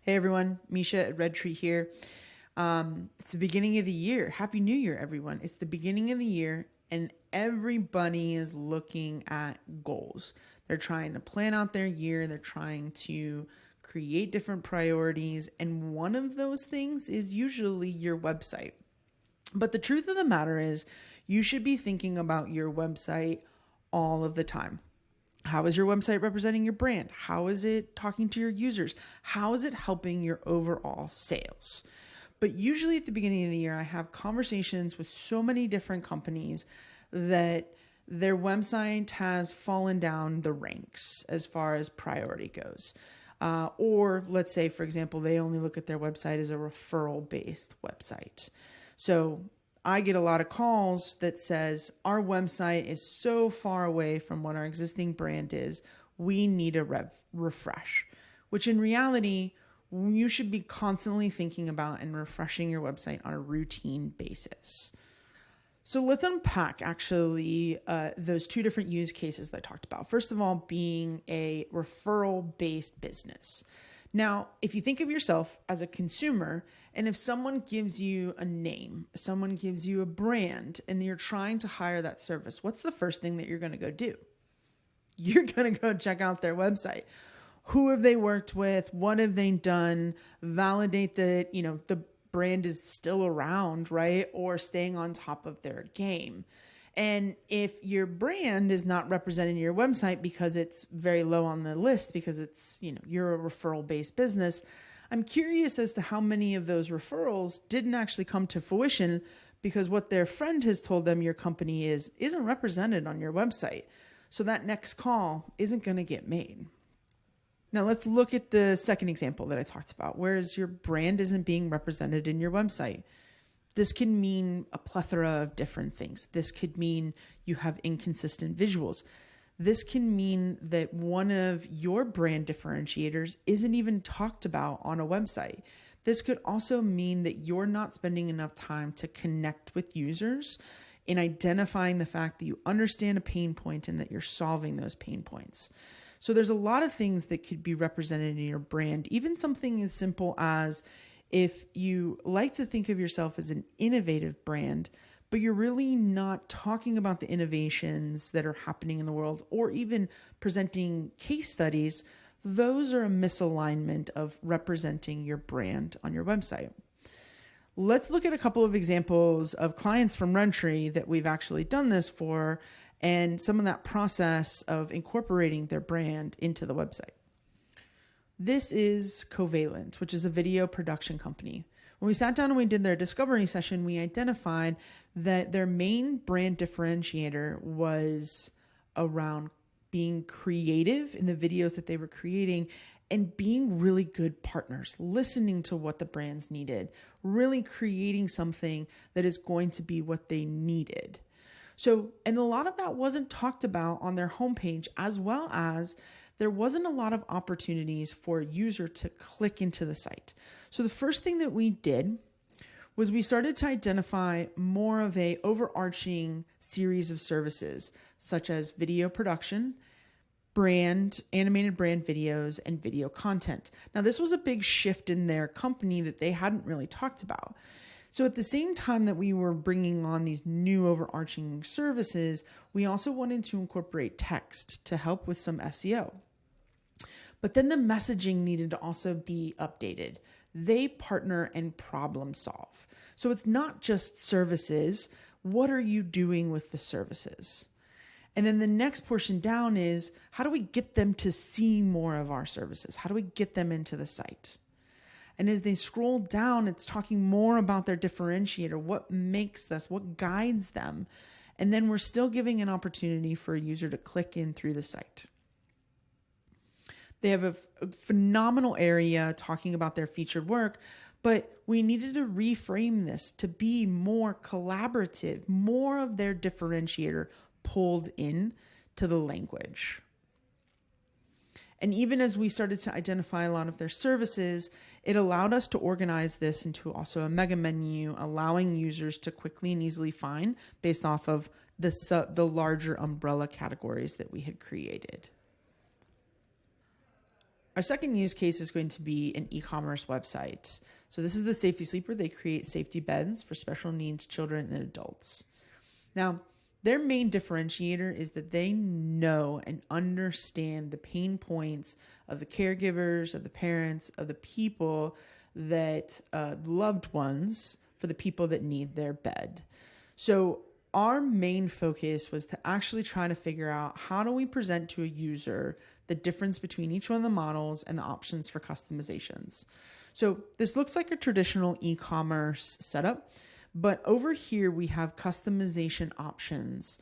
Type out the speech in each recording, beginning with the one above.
Hey everyone, Meesha at Redtree here. It's the beginning of the year. Happy New Year, everyone. It's the beginning of the year, and everybody is looking at goals. They're trying to plan out their year, they're trying to create different priorities, and one of those things is usually your website. But the truth of the matter is, you should be thinking about your website all of the time. How is your website representing your brand? How is it talking to your users? How is it helping your overall sales? But usually at the beginning of the year, I have conversations with so many different companies that their website has fallen down the ranks as far as priority goes. Or let's say, for example, they only look at their website as a referral-based website. So I get a lot of calls that says our website is so far away from what our existing brand is, we need a refresh, which in reality, you should be constantly thinking about and refreshing your website on a routine basis. So let's unpack actually those two different use cases that I talked about. First of all, being a referral-based business. Now, if you think of yourself as a consumer, and if someone gives you a name, someone gives you a brand, and you're trying to hire that service, what's the first thing that you're going to go do? You're going to go check out their website. Who have they worked with? What have they done? Validate that, the brand is still around, right? Or staying on top of their game. And if your brand is not represented in your website because it's very low on the list, because it's, you're a referral-based business, I'm curious as to how many of those referrals didn't actually come to fruition because what their friend has told them your company isn't represented on your website. So that next call isn't going to get made. Now let's look at the second example that I talked about, whereas your brand isn't being represented in your website. This can mean a plethora of different things. This could mean you have inconsistent visuals. This can mean that one of your brand differentiators isn't even talked about on a website. This could also mean that you're not spending enough time to connect with users in identifying the fact that you understand a pain point and that you're solving those pain points. So there's a lot of things that could be represented in your brand, even something as simple as if you like to think of yourself as an innovative brand, but you're really not talking about the innovations that are happening in the world or even presenting case studies, those are a misalignment of representing your brand on your website. Let's look at a couple of examples of clients from Redtree that we've actually done this for and some of that process of incorporating their brand into the website. This is Covalent, which is a video production company. When we sat down and we did their discovery session, we identified that their main brand differentiator was around being creative in the videos that they were creating and being really good partners, listening to what the brands needed, really creating something that is going to be what they needed. So, and a lot of that wasn't talked about on their homepage, as well as there wasn't a lot of opportunities for a user to click into the site. So the first thing that we did was we started to identify more of a overarching series of services, such as video production, animated brand videos, and video content. Now, this was a big shift in their company that they hadn't really talked about. So at the same time that we were bringing on these new overarching services, we also wanted to incorporate text to help with some SEO. But then the messaging needed to also be updated. They partner and problem solve. So it's not just services. What are you doing with the services? And then the next portion down is, how do we get them to see more of our services? How do we get them into the site? And as they scroll down, it's talking more about their differentiator, what makes this, what guides them. And then we're still giving an opportunity for a user to click in through the site. They have a phenomenal area talking about their featured work, but we needed to reframe this to be more collaborative, more of their differentiator pulled in to the language. And even as we started to identify a lot of their services, it allowed us to organize this into also a mega menu, allowing users to quickly and easily find based off of the larger umbrella categories that we had created. Our second use case is going to be an e-commerce website. So this is the Safety Sleeper. They create safety beds for special needs children and adults. Now, their main differentiator is that they know and understand the pain points of the caregivers, of the parents, of the people that loved ones, for the people that need their bed. So our main focus was to actually try to figure out, how do we present to a user the difference between each one of the models and the options for customizations. So this looks like a traditional e-commerce setup, but over here we have customization options,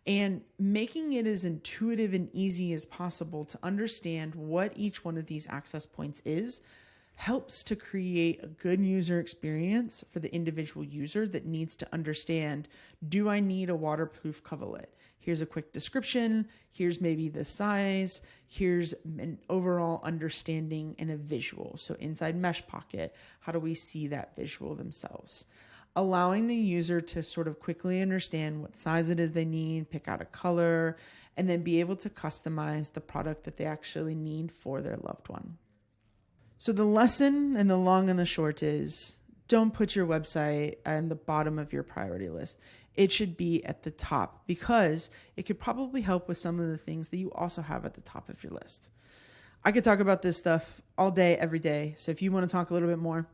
and making it as intuitive and easy as possible to understand what each one of these access points is helps to create a good user experience for the individual user that needs to understand, do I need a waterproof coverlet? Here's a quick description. Here's maybe the size. Here's an overall understanding and a visual. So inside mesh pocket, how do we see that visual themselves? Allowing the user to sort of quickly understand what size it is they need, pick out a color, and then be able to customize the product that they actually need for their loved one. So the lesson and the long and the short is, don't put your website at the bottom of your priority list. It should be at the top, because it could probably help with some of the things that you also have at the top of your list. I could talk about this stuff all day, every day. So if you want to talk a little bit more,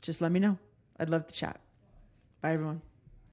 just let me know. I'd love to chat. Bye, everyone.